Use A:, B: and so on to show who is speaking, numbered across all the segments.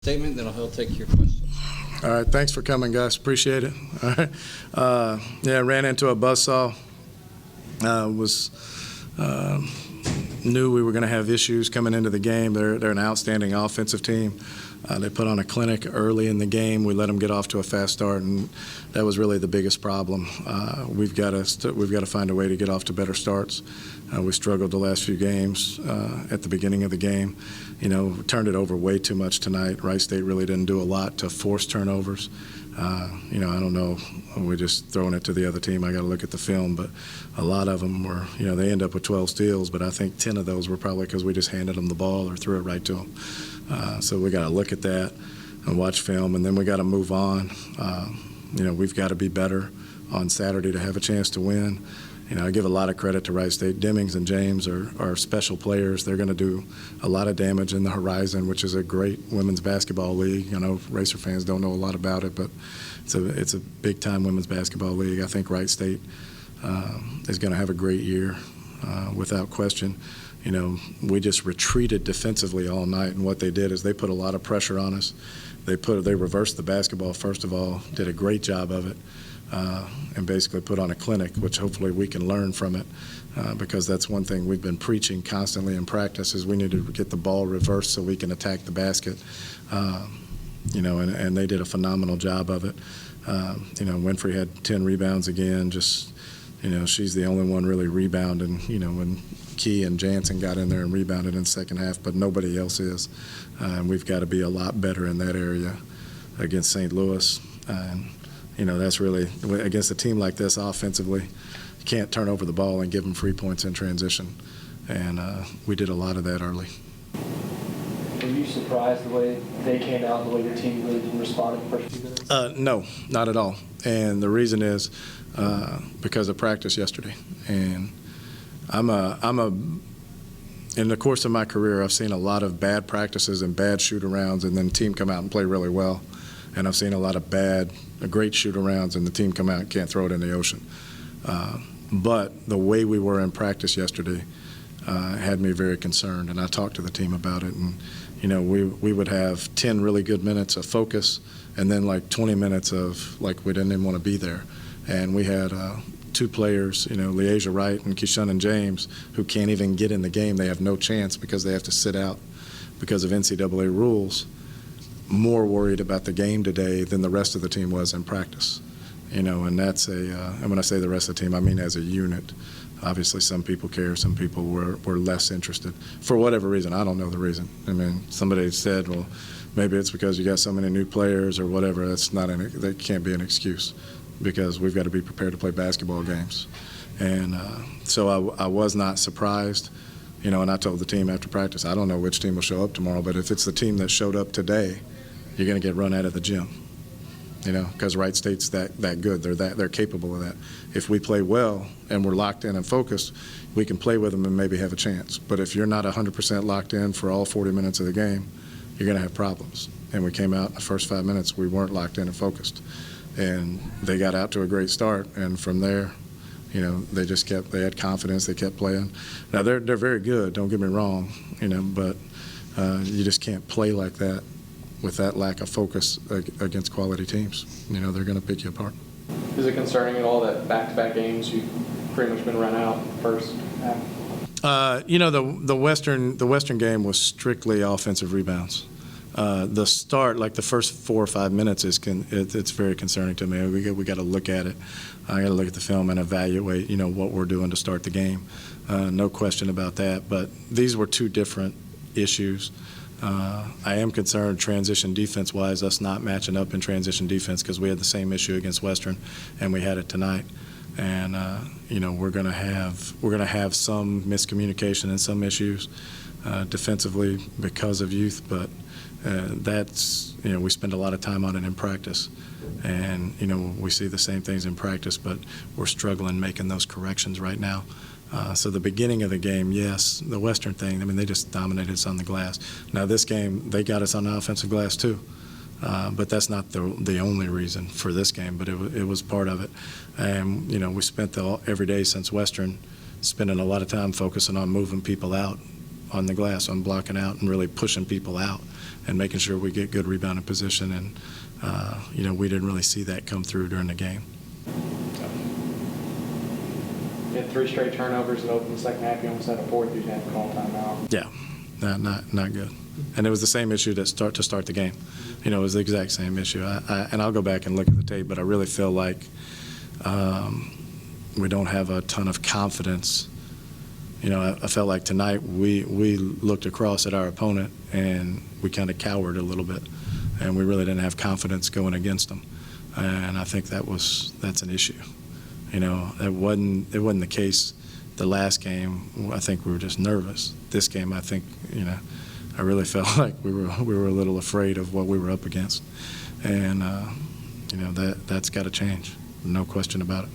A: Statement, then he'll take your questions.
B: All right, thanks for coming, guys. Appreciate it. All right. Yeah, ran into a buzzsaw. Knew we were going to have issues coming into the game. They're an outstanding offensive team. They put on a clinic early in the game. We let them get off to a fast start, and that was really the biggest problem. We've got to find a way to get off to better starts. We struggled the last few games at the beginning of the game. Turned it over way too much tonight. Wright State really didn't do a lot to force turnovers. I don't know. We're just throwing it to the other team. I got to look at the film, but a lot of them were, they end up with 12 steals, but I think 10 of those were probably because we just handed them the ball or threw it right to them. So we got to look at that and watch film, and then we got to move on. We've got to be better on Saturday to have a chance to win. I give a lot of credit to Wright State. Demings and James are special players. They're going to do a lot of damage in the Horizon, which is a great women's basketball league. I know Racer fans don't know a lot about it, but it's a big-time women's basketball league. I think Wright State is going to have a great year, without question. We just retreated defensively all night, and what they did is they put a lot of pressure on us. They reversed the basketball, first of all, did a great job of it. And basically put on a clinic, which hopefully we can learn from it, because that's one thing we've been preaching constantly in practice is we need to get the ball reversed so we can attack the basket. And they did a phenomenal job of it. Winfrey had 10 rebounds again. She's the only one really rebounding. When Key and Jansen got in there and rebounded in the second half, but nobody else is. And we've got to be a lot better in that area against St. Louis. That's really, against a team like this offensively, you can't turn over the ball and give them free points in transition. And we did a lot of that early.
C: Were you surprised the way they came out and the way your team really didn't respond in the first few minutes?
B: No, not at all. And the reason is because of practice yesterday. And in the course of my career, I've seen a lot of bad practices and bad shoot-arounds, and then the team come out and play really well. And I've seen a lot of great shoot-arounds, and the team come out and can't throw it in the ocean. But the way we were in practice yesterday had me very concerned, and I talked to the team about it. And we would have 10 really good minutes of focus, and then like 20 minutes of like we didn't even want to be there. And we had two players, Leasia Wright and Keyshawn James, who can't even get in the game. They have no chance because they have to sit out because of NCAA rules. More worried about the game today than the rest of the team was in practice, and that's and when I say the rest of the team, I mean as a unit. Obviously, some people care, some people were less interested for whatever reason. I don't know the reason. I mean, somebody said, well, maybe it's because you got so many new players or whatever. That can't be an excuse, because we've got to be prepared to play basketball games. And so I was not surprised. And I told the team after practice, I don't know which team will show up tomorrow, but if it's the team that showed up today, you're going to get run out of the gym, because Wright State's that good. They're capable of that. If we play well and we're locked in and focused, we can play with them and maybe have a chance. But if you're not 100% locked in for all 40 minutes of the game, you're going to have problems. And we came out in the first 5 minutes, we weren't locked in and focused. And they got out to a great start, and from there, they had confidence, they kept playing. Now, they're very good, don't get me wrong, but you just can't play like that with that lack of focus against quality teams. They're going to pick you apart.
C: Is it concerning at all that back-to-back games you've pretty much been run out first half?
B: The Western game was strictly offensive rebounds. The start, like the first 4 or 5 minutes, it's very concerning to me. We got to look at it. I got to look at the film and evaluate, what we're doing to start the game. No question about that. But these were two different issues. I am concerned transition defense-wise, us not matching up in transition defense, because we had the same issue against Western, and we had it tonight. And we're going to have some miscommunication and some issues defensively because of youth, but that's we spend a lot of time on it in practice, and we see the same things in practice, but we're struggling making those corrections right now. So the beginning of the game, yes, the Western thing, they just dominated us on the glass. Now this game, they got us on the offensive glass too. But that's not the only reason for this game, but it was part of it. And, we spent every day since Western spending a lot of time focusing on moving people out on the glass, on blocking out and really pushing people out. and making sure we get good rebounding position. And, we didn't really see that come through during the game.
D: You had 3 straight turnovers that opened the second half. You almost had a fourth. You had to call timeout.
B: Yeah, not good. And it was the same issue to start the game. It was the exact same issue. And I'll go back and look at the tape, but I really feel like we don't have a ton of confidence. I felt like tonight we looked across at our opponent and we kind of cowered a little bit, and we really didn't have confidence going against them. And I think that's an issue. It wasn't the case the last game. I think we were just nervous. This game, I think, I really felt like we were a little afraid of what we were up against, and that's got to change. No question about it.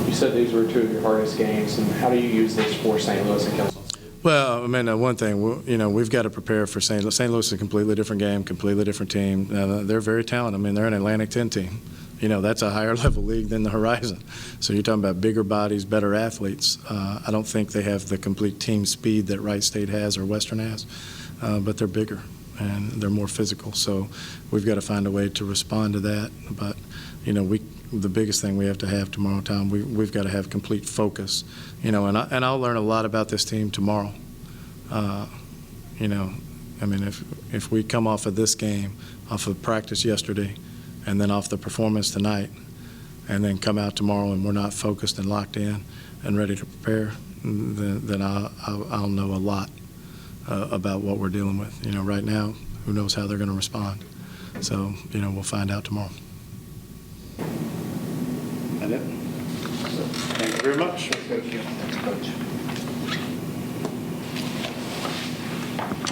D: You said these were 2 of your hardest games, and how do you use this for St. Louis and Kelso?
B: Well, I mean, one thing, we've got to prepare for St. Louis. St. Louis is a completely different game, completely different team. They're very talented. I mean, they're an Atlantic 10 team. That's a higher level league than the Horizon. So you're talking about bigger bodies, better athletes. I don't think they have the complete team speed that Wright State has or Western has, but they're bigger and they're more physical. So we've got to find a way to respond to that. But, the biggest thing we have to have tomorrow, Tom, we've got to have complete focus. And I'll learn a lot about this team tomorrow. I mean, if we come off of this game, off of practice yesterday, and then off the performance tonight, and then come out tomorrow and we're not focused and locked in and ready to prepare, then I'll know a lot about what we're dealing with. Right now, who knows how they're going to respond. So, we'll find out tomorrow.
E: That it? Thank you very much.
C: Thanks, Coach.